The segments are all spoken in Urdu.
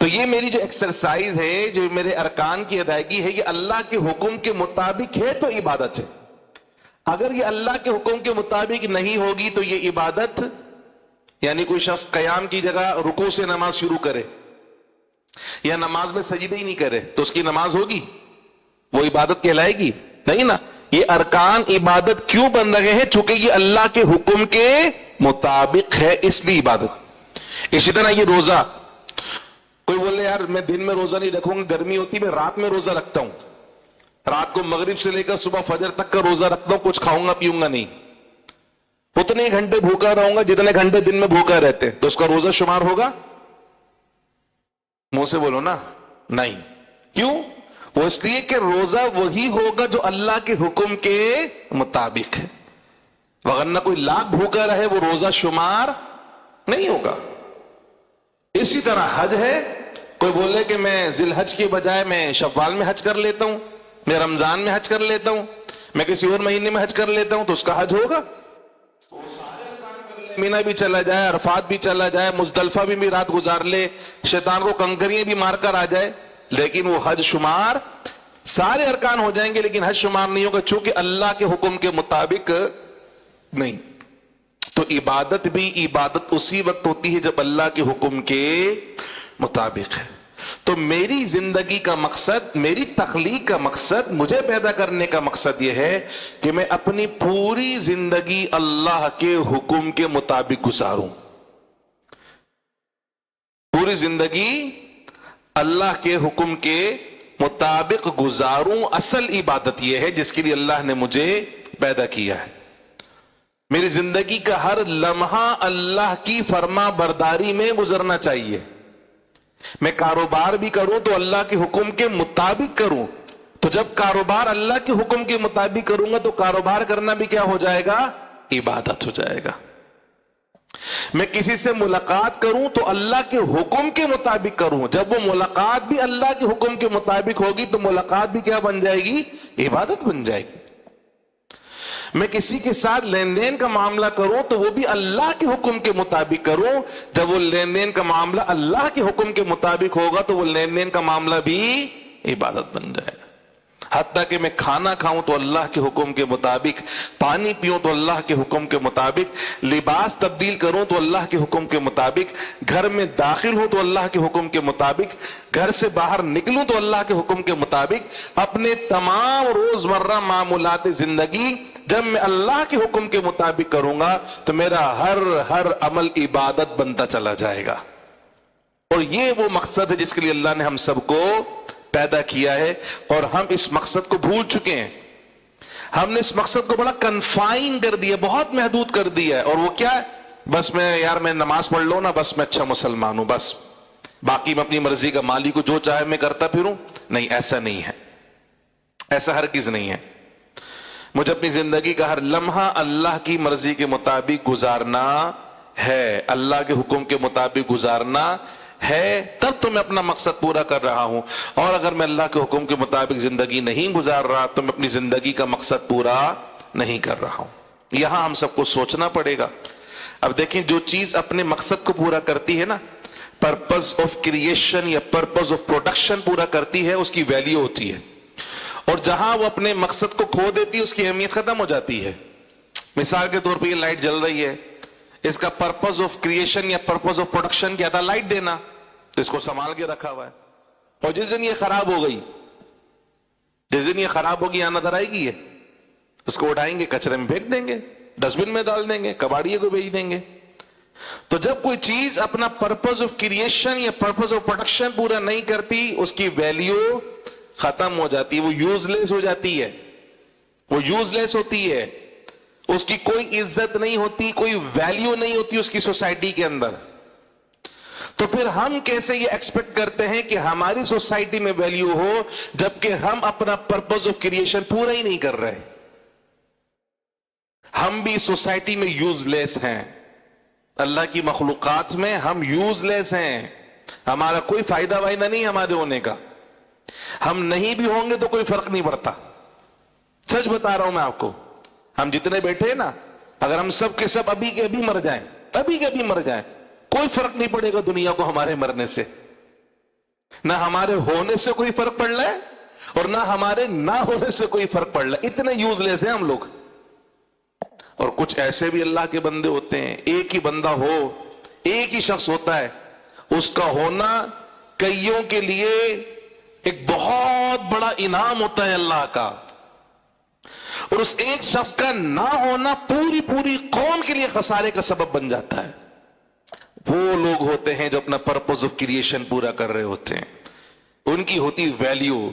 تو یہ میری جو ایکسرسائز ہے، جو میرے ارکان کی ادائیگی ہے، یہ اللہ کے حکم کے مطابق ہے تو عبادت ہے. اگر یہ اللہ کے حکم کے مطابق نہیں ہوگی تو یہ عبادت، یعنی کوئی شخص قیام کی جگہ رکوع سے نماز شروع کرے یا نماز میں سجدے ہی نہیں کرے تو اس کی نماز ہوگی؟ وہ عبادت کہلائے گی؟ نہیں نا. یہ ارکان عبادت کیوں بن رہے ہیں؟ چونکہ یہ اللہ کے حکم کے مطابق ہے، اس لیے عبادت. اسی طرح یہ روزہ، کوئی بولے یار میں دن میں روزہ نہیں رکھوں گا، گرمی ہوتی میں رات میں روزہ رکھتا ہوں، رات کو مغرب سے لے کر صبح فجر تک کا روزہ رکھتا ہوں، کچھ کھاؤں گا پیوں گا نہیں، اتنے گھنٹے بھوکا رہوں گا جتنے گھنٹے دن میں بھوکا رہتے، تو اس کا روزہ شمار ہوگا؟ منہ سے بولو نا. نہیں. کیوں؟ وہ اس لیے کہ روزہ وہی ہوگا جو اللہ کے حکم کے مطابق ہے، وغیرہ کوئی لاکھ بھوکا رہے وہ روزہ شمار نہیں ہوگا. اسی طرح حج ہے، کوئی بولے کہ میں ذی الحج کے بجائے میں شوال میں حج کر لیتا ہوں، میں رمضان میں حج کر لیتا ہوں، میں کسی اور مہینے میں حج کر لیتا ہوں، تو اس کا حج ہوگا؟ مینا بھی چلا جائے، عرفات بھی چلا جائے، مزدلفہ بھی رات گزار لے، شیطان کو کنکریاں بھی مار کر آ جائے، لیکن وہ حج شمار، سارے ارکان ہو جائیں گے لیکن حج شمار نہیں ہوگا، چونکہ اللہ کے حکم کے مطابق نہیں. تو عبادت بھی عبادت اسی وقت ہوتی ہے جب اللہ کے حکم کے مطابق ہے. تو میری زندگی کا مقصد، میری تخلیق کا مقصد، مجھے پیدا کرنے کا مقصد یہ ہے کہ میں اپنی پوری زندگی اللہ کے حکم کے مطابق گزاروں. پوری زندگی اللہ کے حکم کے مطابق گزاروں. اصل عبادت یہ ہے جس کے لیے اللہ نے مجھے پیدا کیا ہے. میری زندگی کا ہر لمحہ اللہ کی فرما برداری میں گزرنا چاہیے. میں کاروبار بھی کروں تو اللہ کے حکم کے مطابق کروں. تو جب کاروبار اللہ کے حکم کے مطابق کروں گا تو کاروبار کرنا بھی کیا ہو جائے گا؟ عبادت ہو جائے گا. میں کسی سے ملاقات کروں تو اللہ کے حکم کے مطابق کروں. جب وہ ملاقات بھی اللہ کے حکم کے مطابق ہوگی تو ملاقات بھی کیا بن جائے گی؟ عبادت بن جائے گی. میں کسی کے ساتھ لین دین کا معاملہ کروں تو وہ بھی اللہ کے حکم کے مطابق کروں. جب وہ لین دین کا معاملہ اللہ کے حکم کے مطابق ہوگا تو وہ لین دین کا معاملہ بھی عبادت بن جائے گا. حتیٰ کہ میں کھانا کھاؤں تو اللہ کے حکم کے مطابق، پانی پیوں تو اللہ کے حکم کے مطابق، لباس تبدیل کروں تو اللہ کے حکم کے مطابق، گھر میں داخل ہوں تو اللہ کے حکم کے مطابق، گھر سے باہر نکلوں تو اللہ کے حکم کے مطابق. اپنے تمام روزمرہ معمولات زندگی جب میں اللہ کے حکم کے مطابق کروں گا تو میرا ہر عمل عبادت بنتا چلا جائے گا. اور یہ وہ مقصد ہے جس کے لیے اللہ نے ہم سب کو پیدا کیا ہے، اور ہم اس مقصد کو بھول چکے ہیں. ہم نے اس مقصد کو بڑا کنفائن کر دیا، بہت محدود کر دیا ہے. اور وہ کیا ہے؟ بس میں نماز پڑھ لوں نا، بس میں اچھا مسلمان ہوں، بس باقی میں اپنی مرضی کا مالی کو جو چاہے میں کرتا پھروں. نہیں، ایسا نہیں ہے، ایسا ہرگز نہیں ہے. مجھے اپنی زندگی کا ہر لمحہ اللہ کی مرضی کے مطابق گزارنا ہے، اللہ کے حکم کے مطابق گزارنا ہے، تب تو میں اپنا مقصد پورا کر رہا ہوں. اور اگر میں اللہ کے حکم کے مطابق زندگی نہیں گزار رہا تو میں اپنی زندگی کا مقصد پورا نہیں کر رہا ہوں. یہاں ہم سب کو سوچنا پڑے گا. اب دیکھیں، جو چیز اپنے مقصد کو پورا کرتی ہے نا، پرپز آف کریشن یا پرپز آف پروڈکشن پورا کرتی ہے، اس کی ویلیو ہوتی ہے. اور جہاں وہ اپنے مقصد کو کھو دیتی ہے اس کی اہمیت ختم ہو جاتی ہے. مثال کے طور پہ یہ لائٹ جل رہی ہے، اس کا پرپز آف کریشن یا پرپز آف پروڈکشن کیا تھا؟ لائٹ دینا. تو اس کو سنبھال کے رکھا ہوا ہے. اور جس دن یہ خراب ہو گئی، جس دن یہ خراب ہوگی، آنا دھر آئے گی، یہ اس کو اٹھائیں گے، کچرے میں پھینک دیں گے، ڈسٹ بن میں ڈال دیں گے، کباڑیے کو بھیج دیں گے. تو جب کوئی چیز اپنا پرپز آف کریشن یا پرپز آف پروڈکشن پورا نہیں کرتی، اس کی ویلیو ختم ہو جاتی ہے، وہ یوز لیس ہو جاتی ہے، وہ یوز لیس ہوتی ہے، اس کی کوئی عزت نہیں ہوتی، کوئی ویلیو نہیں ہوتی اس کی سوسائٹی کے اندر. تو پھر ہم کیسے یہ ایکسپیکٹ کرتے ہیں کہ ہماری سوسائٹی میں ویلیو ہو جبکہ ہم اپنا پرپز آف کریشن پورا ہی نہیں کر رہے؟ ہم بھی سوسائٹی میں یوز لیس ہیں، اللہ کی مخلوقات میں ہم یوز لیس ہیں. ہمارا کوئی فائدہ وائدہ نہیں ہمارے ہونے کا. ہم نہیں بھی ہوں گے تو کوئی فرق نہیں پڑتا. سچ بتا رہا ہوں میں آپ کو. ہم جتنے بیٹھے ہیں نا، اگر ہم سب کے سب ابھی کے ابھی مر جائیں، ابھی کے ابھی مر جائیں، کوئی فرق نہیں پڑے گا دنیا کو ہمارے مرنے سے. نہ ہمارے ہونے سے کوئی فرق پڑ رہا ہے اور نہ ہمارے نہ ہونے سے کوئی فرق پڑ رہا ہے. اتنے یوز لیس ہیں ہم لوگ. اور کچھ ایسے بھی اللہ کے بندے ہوتے ہیں, ایک ہی بندہ ہو, ایک ہی شخص ہوتا ہے, اس کا ہونا کئیوں کے لیے ایک بہت بڑا انعام ہوتا ہے اللہ کا, اور اس ایک شخص کا نہ ہونا پوری پوری قوم کے لیے خسارے کا سبب بن جاتا ہے. وہ لوگ ہوتے ہیں جو اپنا پرپز آف کریشن پورا کر رہے ہوتے ہیں, ان کی ہوتی ویلیو.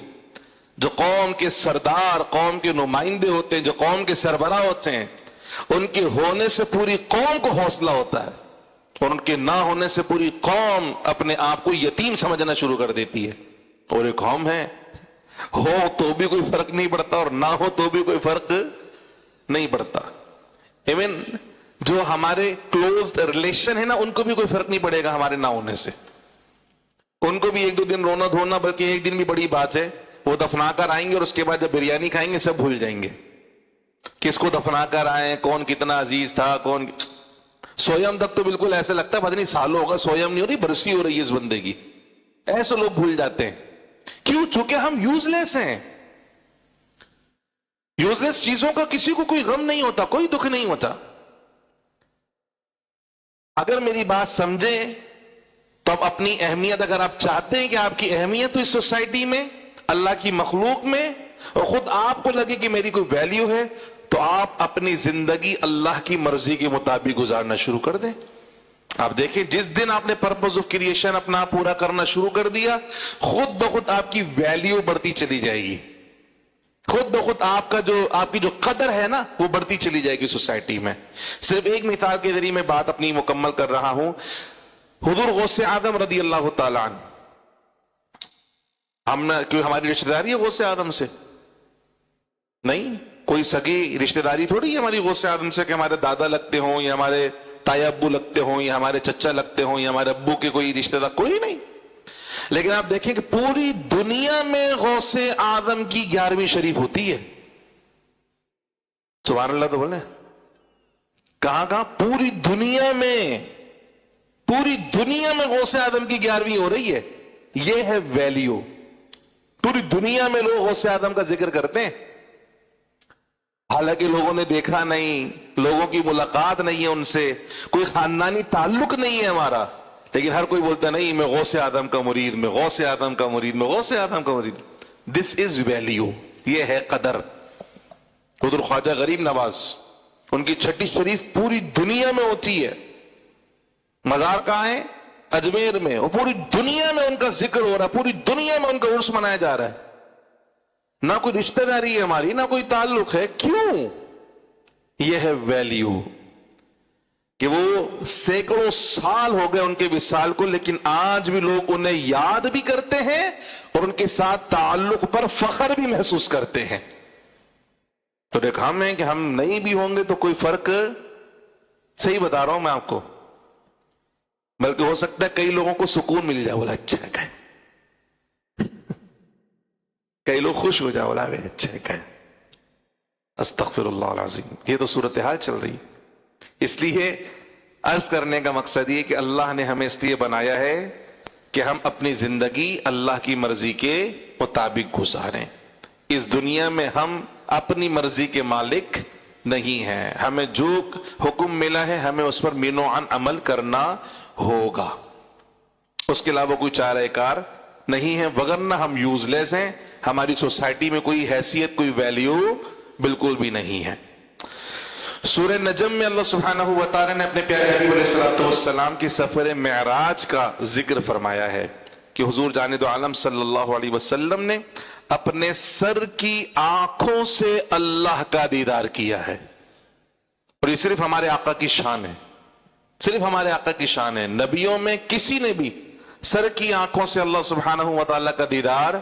جو قوم کے سردار, قوم کے نمائندے ہوتے ہیں, جو قوم کے سربراہ ہوتے ہیں, ان کے ہونے سے پوری قوم کو حوصلہ ہوتا ہے, اور ان کے نہ ہونے سے پوری قوم اپنے آپ کو یتیم سمجھنا شروع کر دیتی ہے. اور ایک قوم ہے, ہو تو بھی کوئی فرق نہیں پڑتا اور نہ ہو تو بھی کوئی فرق نہیں پڑتا. ایون جو ہمارے کلوزڈ ریلیشن ہے نا, ان کو بھی کوئی فرق نہیں پڑے گا ہمارے نہ ہونے سے. ان کو بھی ایک دو دن رونا دھونا, بلکہ ایک دن بھی بڑی بات ہے, وہ دفنا کر آئیں گے اور اس کے بعد جب بریانی کھائیں گے سب بھول جائیں گے کس کو دفنا کر آئے, کون کتنا عزیز تھا, کون. سویم تک تو بالکل ایسے لگتا ہے پتہ نہیں سالوں ہوگا سویم نہیں ہو رہی, برسی ہو رہی ہے اس بندے کی. ایسے لوگ بھول جاتے ہیں. کیوں؟ چونکہ ہم یوز لیس ہیں. یوز لیس چیزوں کا کسی کو کوئی غم نہیں ہوتا, کوئی دکھ نہیں ہوتا. اگر میری بات سمجھیں تو اب اپنی اہمیت, اگر آپ چاہتے ہیں کہ آپ کی اہمیت تو اس سوسائٹی میں, اللہ کی مخلوق میں, اور خود آپ کو لگے کہ میری کوئی ویلیو ہے, تو آپ اپنی زندگی اللہ کی مرضی کے مطابق گزارنا شروع کر دیں. آپ دیکھیں جس دن آپ نے پرپز آف کریشن اپنا پورا کرنا شروع کر دیا, خود بخود آپ کی ویلیو بڑھتی چلی جائے گی. خود بخود آپ کی جو قدر ہے نا وہ بڑھتی چلی جائے گی سوسائٹی میں. صرف ایک مثال کے ذریعے میں بات اپنی مکمل کر رہا ہوں. حضور غوث اعظم رضی اللہ تعالی عنہ, کوئی ہماری رشتہ داری ہے غوث اعظم سے؟ نہیں, کوئی سگی رشتہ داری تھوڑی ہے ہماری غوث اعظم سے کہ ہمارے دادا لگتے ہوں یا ہمارے تایا ابو لگتے ہوں یا ہمارے چچا لگتے ہوں یا ہمارے ابو کے کوئی رشتہ دار, کوئی نہیں. لیکن آپ دیکھیں کہ پوری دنیا میں غوث اعظم کی 11ویں شریف ہوتی ہے. سبحان اللہ تو بولے. کہاں کہاں؟ پوری دنیا میں غوث اعظم کی 11ویں ہو رہی ہے. یہ ہے ویلیو. پوری دنیا میں لوگ غوث اعظم کا ذکر کرتے ہیں, حالانکہ لوگوں نے دیکھا نہیں, لوگوں کی ملاقات نہیں ہے ان سے, کوئی خاندانی تعلق نہیں ہے ہمارا, لیکن ہر کوئی بولتا نہیں میں غوث اعظم کا مرید, میں غوث اعظم کا مرید, میں غوث اعظم کا مرید. دس از ویلیو, یہ ہے قدر. حضور خواجہ غریب نواز, ان کی 6 شریف پوری دنیا میں ہوتی ہے. مزار کہاں ہے؟ اجمیر میں. اور پوری دنیا میں ان کا ذکر ہو رہا ہے, پوری دنیا میں ان کا عرس منایا جا رہا ہے. نہ کوئی رشتہ داری ہے ہماری, نہ کوئی تعلق ہے. کیوں؟ یہ ہے ویلیو. کہ وہ سینکڑوں سال ہو گئے ان کے وصال کو, لیکن آج بھی لوگ انہیں یاد بھی کرتے ہیں اور ان کے ساتھ تعلق پر فخر بھی محسوس کرتے ہیں. تو دیکھا ہم ہیں کہ ہم نہیں بھی ہوں گے تو کوئی فرق, صحیح بتا رہا ہوں میں آپ کو, بلکہ ہو سکتا ہے کئی لوگوں کو سکون مل جائے, بولا اچھا ہے کہیں, کئی لوگ خوش ہو جائے, بولا اچھا ہے کہیں. استغفر اللہ العظیم. یہ تو صورتحال چل رہی ہے. اس لیے عرض کرنے کا مقصد یہ کہ اللہ نے ہمیں اس لیے بنایا ہے کہ ہم اپنی زندگی اللہ کی مرضی کے مطابق گزاریں. اس دنیا میں ہم اپنی مرضی کے مالک نہیں ہیں. ہمیں جو حکم ملا ہے ہمیں اس پر مینوعاً عمل کرنا ہوگا, اس کے علاوہ کوئی چارہ کار نہیں ہے. وگرنہ ہم یوز لیس ہیں, ہماری سوسائٹی میں کوئی حیثیت, کوئی ویلیو بالکل بھی نہیں ہے. سورہ نجم میں اللہ سبحانہ و تعالی نے اپنے پیارے حبیب علیہ السلام کی سفر معراج کا ذکر فرمایا ہے کہ حضور جاند عالم صلی اللہ علیہ وسلم نے اپنے سر کی آنکھوں سے اللہ کا دیدار کیا ہے. اور یہ صرف ہمارے آقا کی شان ہے, صرف ہمارے آقا کی شان ہے. نبیوں میں کسی نے بھی سر کی آنکھوں سے اللہ سبحانہ و تعالی کا دیدار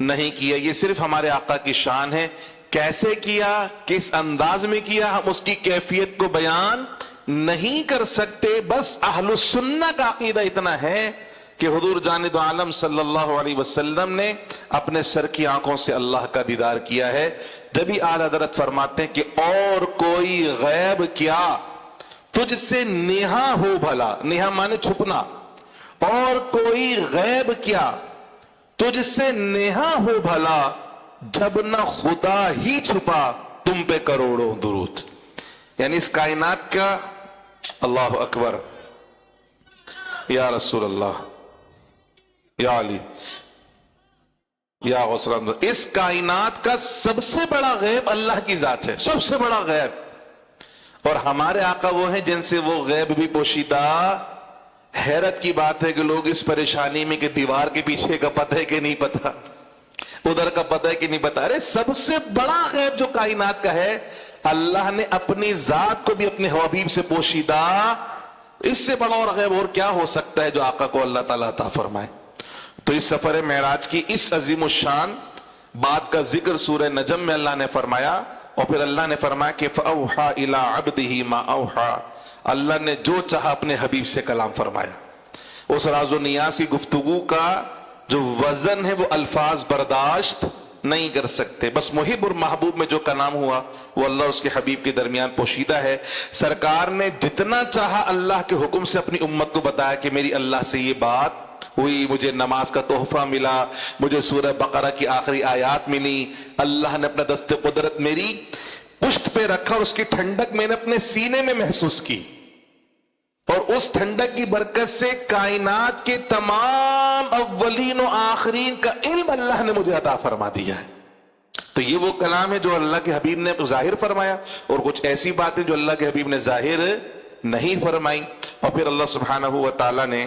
نہیں کیا. یہ صرف ہمارے آقا کی شان ہے. کیسے کیا, کس انداز میں کیا, ہم اس کی کیفیت کو بیان نہیں کر سکتے. بس اہل السنہ کا عقیدہ اتنا ہے کہ حضور جاند عالم صلی اللہ علیہ وسلم نے اپنے سر کی آنکھوں سے اللہ کا دیدار کیا ہے. جبھی اعلیٰ حضرت فرماتے ہیں کہ اور کوئی غیب کیا تجھ سے نہا ہو بھلا, نہا مانے چھپنا, اور کوئی غیب کیا تجھ سے نیہا ہو بھلا جب نہ خدا ہی چھپا تم پہ کروڑوں درود. یعنی اس کائنات کا اللہ اکبر یا رسول اللہ یا علی یا غوث اللہ، اس کائنات کا سب سے بڑا غیب اللہ کی ذات ہے، سب سے بڑا غیب. اور ہمارے آقا وہ ہیں جن سے وہ غیب بھی پوشیدہ. حیرت کی بات ہے کہ لوگ اس پریشانی میں کہ دیوار کے پیچھے کا پتہ ہے کہ نہیں پتا، ادھر کا پتہ ہے کہ نہیں پتا. ارے سب سے بڑا غیب جو کائنات کا ہے اللہ نے اپنی ذات کو بھی اپنے حبیب سے پوشیدہ. اس سے بڑا اور غیب اور کیا ہو سکتا ہے جو آقا کو اللہ تعالیٰ عطا فرمائے. تو اس سفر معراج کی اس عظیم الشان بات کا ذکر سورہ نجم میں اللہ نے فرمایا، اور پھر اللہ نے فرمایا کہ فَأَوْحَا إِلَىٰ عَبْدِهِ مَا أَوْحَا. اللہ نے جو چاہا اپنے حبیب سے کلام فرمایا. اس راز و نیاز کی گفتگو کا جو وزن ہے وہ الفاظ برداشت نہیں کر سکتے. بس محب اور محبوب میں جو کلام ہوا وہ اللہ اس کے حبیب کے درمیان پوشیدہ ہے. سرکار نے جتنا چاہا اللہ کے حکم سے اپنی امت کو بتایا کہ میری اللہ سے یہ بات ہوئی، مجھے نماز کا تحفہ ملا، مجھے سورہ بقرہ کی آخری آیات ملی، اللہ نے اپنا دست قدرت میری پشت پہ رکھا اور اس کی ٹھنڈک میں نے اپنے سینے میں محسوس کی، اور اس ٹھنڈک کی برکت سے کائنات کے تمام اولین و آخرین کا علم اللہ نے مجھے عطا فرما دیا ہے. تو یہ وہ کلام ہے جو اللہ کے حبیب نے ظاہر فرمایا، اور کچھ ایسی باتیں جو اللہ کے حبیب نے ظاہر نہیں فرمائی. اور پھر اللہ سبحانہ و تعالی نے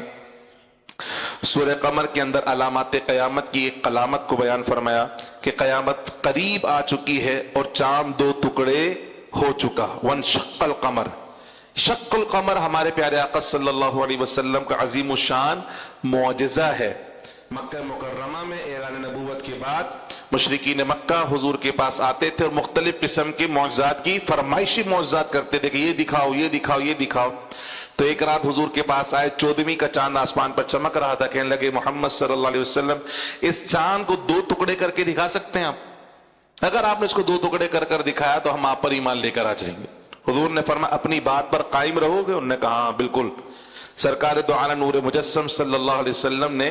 سورہ قمر کے اندر علامات قیامت کی ایک علامت کو بیان فرمایا کہ قیامت قریب آ چکی ہے اور چاند دو ٹکڑے ہو چکا. وانشق القمر، شق القمر ہمارے پیارے آقا صلی اللہ علیہ وسلم کا عظیم الشان معجزہ ہے. مکہ مکرمہ میں اعلان نبوت کے بعد مشرکین مکہ حضور کے پاس آتے تھے اور مختلف قسم کے معجزات کی فرمائشی معجزات کرتے تھے کہ یہ دکھاؤ یہ دکھاؤ یہ دکھاؤ. تو ایک رات حضور کے پاس آئے، 14ویں کا چاند آسمان پر چمک رہا تھا. کہنے لگے محمد صلی اللہ علیہ وسلم اس چاند کو 2 ٹکڑے کر کے دکھا سکتے ہیں آپ؟ اگر آپ نے اس کو 2 ٹکڑے کر کر دکھایا تو ہم آپ پر ایمان لے کر آ جائیں گے. حضور نے فرمایا اپنی بات پر قائم رہو گے؟ انہوں نے کہا ہاں بالکل. سرکار دو عالم نور مجسم صلی اللہ علیہ وسلم نے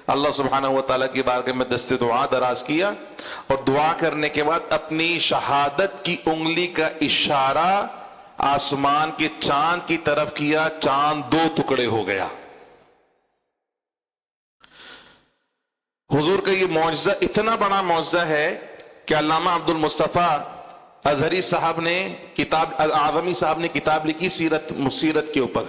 اللہ سبحانہ و تعالیٰ کی بارگاہ میں دست دعا دراز کیا، اور دعا کرنے کے بعد اپنی شہادت کی انگلی کا اشارہ آسمان کے چاند کی طرف کیا، چاند 2 ٹکڑے ہو گیا. حضور کا یہ معجزہ اتنا بڑا معجزہ ہے کہ علامہ عبد المصطفیٰ ازہری صاحب نے اعظمی صاحب نے کتاب لکھی سیرت کے اوپر.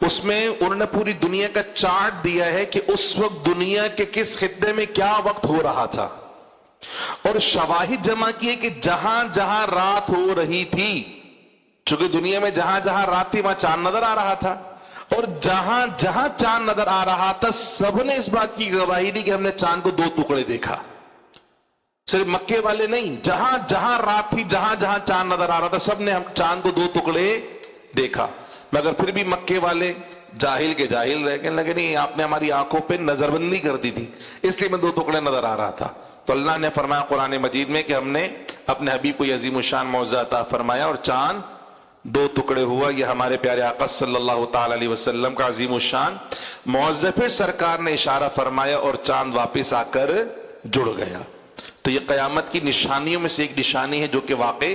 اس میں انہوں نے پوری دنیا کا چارٹ دیا ہے کہ اس وقت دنیا کے کس خطے میں کیا وقت ہو رہا تھا، اور شواہد جمع کیے کہ جہاں جہاں رات ہو رہی تھی، چونکہ دنیا میں جہاں جہاں رات تھی وہاں چاند نظر آ رہا تھا، اور جہاں جہاں چاند نظر آ رہا تھا سب نے اس بات کی گواہی دی کہ ہم نے چاند کو 2 ٹکڑے دیکھا. صرف مکے والے نہیں، جہاں جہاں رات تھی جہاں جہاں چاند نظر آ رہا تھا سب نے ہم چاند کو 2 ٹکڑے دیکھا. مگر پھر بھی مکے والے جاہل کے جاہل رہ کے لگے نہیں آپ نے ہماری آنکھوں پہ نظر بندی کر دی تھی اس لیے میں 2 ٹکڑے نظر آ رہا تھا. تو اللہ نے فرمایا قرآن مجید میں کہ ہم نے اپنے حبیب کو عظیم الشان معجزہ عطا فرمایا اور چاند 2 ٹکڑے ہوا. یہ ہمارے پیارے آقا صلی اللہ تعالی علیہ وسلم کا عظیم الشان معجزہ. پھر سرکار نے اشارہ فرمایا اور چاند واپس آ کر جڑ گیا. تو یہ قیامت کی نشانیوں میں سے ایک نشانی ہے جو کہ واقع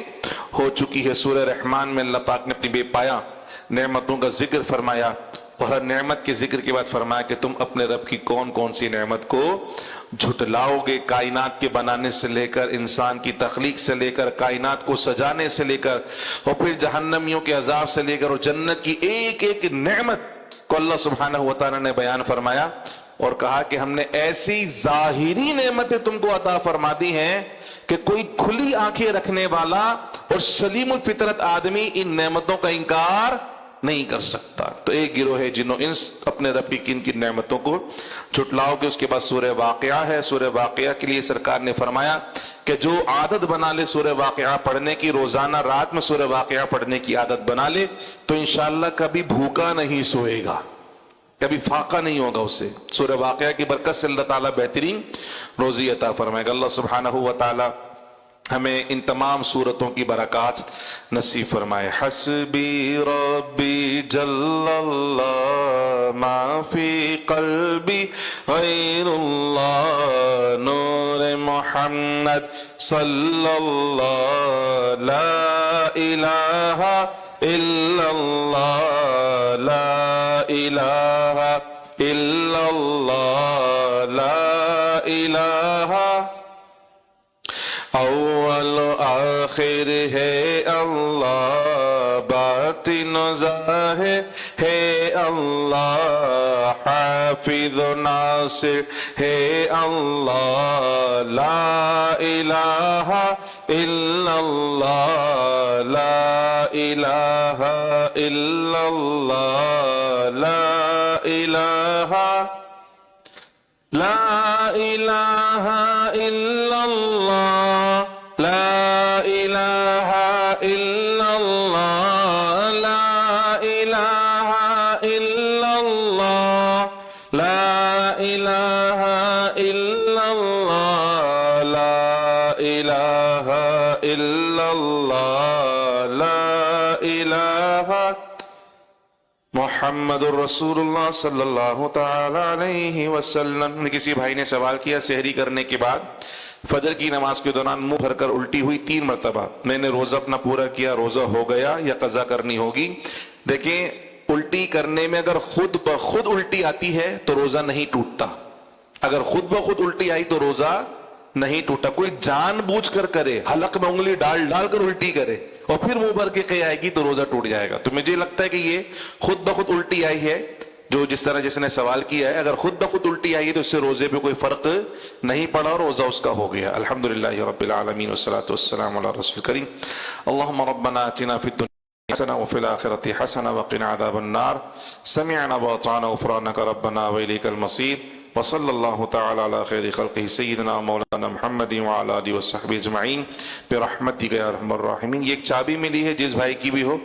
ہو چکی ہے. سورہ رحمان میں اللہ پاک نے اپنی بے پایا نعمتوں کا ذکر فرمایا، اور ہر نعمت کے ذکر کے بعد فرمایا کہ تم اپنے رب کی کون کون سی نعمت کو جھٹلاؤ گے. کائنات کے بنانے سے لے کر انسان کی تخلیق سے لے کر کائنات کو سجانے سے لے کر، اور پھر جہنمیوں کے عذاب سے لے کر، اور جنت کی ایک ایک نعمت کو اللہ سبحانہ و تعالیٰ نے بیان فرمایا اور کہا کہ ہم نے ایسی ظاہری نعمتیں تم کو عطا فرما دی ہیں کہ کوئی کھلی آنکھیں رکھنے والا اور سلیم الفطرت آدمی ان نعمتوں کا انکار نہیں کر سکتا. تو ایک گروہ ہے جنہوں انس اپنے رب کی کن کی نعمتوں کو جھٹلاؤ گے. اس کے بعد سورہ واقعہ ہے. سورہ واقعہ کے لیے سرکار نے فرمایا کہ جو عادت بنا لے سورہ واقعہ پڑھنے کی، روزانہ رات میں سورہ واقعہ پڑھنے کی عادت بنا لے تو انشاءاللہ کبھی بھوکا نہیں سوئے گا، کبھی فاقہ نہیں ہوگا اسے. سورہ واقعہ کی برکت سے اللہ تعالیٰ بہترین روزی عطا فرمائے گا. اللہ سبحانہ و تعالیٰ ہمیں ان تمام صورتوں کی برکات نصیب فرمائے. حسبی ربی جل اللہ ما فی قلبی غیر اللہ نور محمد صلی اللہ لا الہ الا اللہ لا الہ الا اللہ لا الہ اول آخر ہے اللہ باطن ظاہر ہے اللہ حافظ و ناصر ہے اللہ لا الہ الا اللہ لا الہ الا اللہ لا الہ لا الہ الا اللہ لا الہ الا اللہ لا الہ الا اللہ لا الہ الا اللہ لا الہ الا اللہ لا الہ محمد الرسول اللہ صلی اللہ تعالی علیہ وسلم. کسی بھائی نے سوال کیا سحری کرنے کے بعد فجر کی نماز کے دوران منہ بھر کر الٹی ہوئی 3 مرتبہ، میں نے روزہ اپنا پورا کیا، روزہ ہو گیا یا قضا کرنی ہوگی؟ دیکھیں، الٹی کرنے میں اگر خود بخود الٹی آتی ہے تو روزہ نہیں ٹوٹتا. اگر خود بخود الٹی آئی تو روزہ نہیں ٹوٹا. کوئی جان بوجھ کر کرے، حلق میں انگلی ڈال ڈال کر الٹی کرے اور پھر منہ بھر کے قے آئے گی تو روزہ ٹوٹ جائے گا. تو مجھے لگتا ہے کہ یہ خود بخود الٹی آئی ہے، جو جس طرح جس نے سوال کیا ہے، اگر خود بخود الٹی آئی ہے تو اس سے روزے پہ کوئی فرق نہیں پڑا اور روزہ اس کا ہو گیا. الحمدللہ رب العالمین والصلاة والسلام علی رسول کریم. اللہم ربنا آتنا فی الدنیا حسنہ وفی الآخرۃ حسنہ وقنا عذاب النار. سمعنا واطعنا غفرانک ربنا وإلیک المصیر. وصلی اللہ تعالی علی خیر خلقہ سیدنا مولانا محمد وعلی آلہ وصحبہ اجمعین برحمتک یا ارحم الراحمین. یہ ایک چابی ملی ہے، جس بھائی کی بھی ہو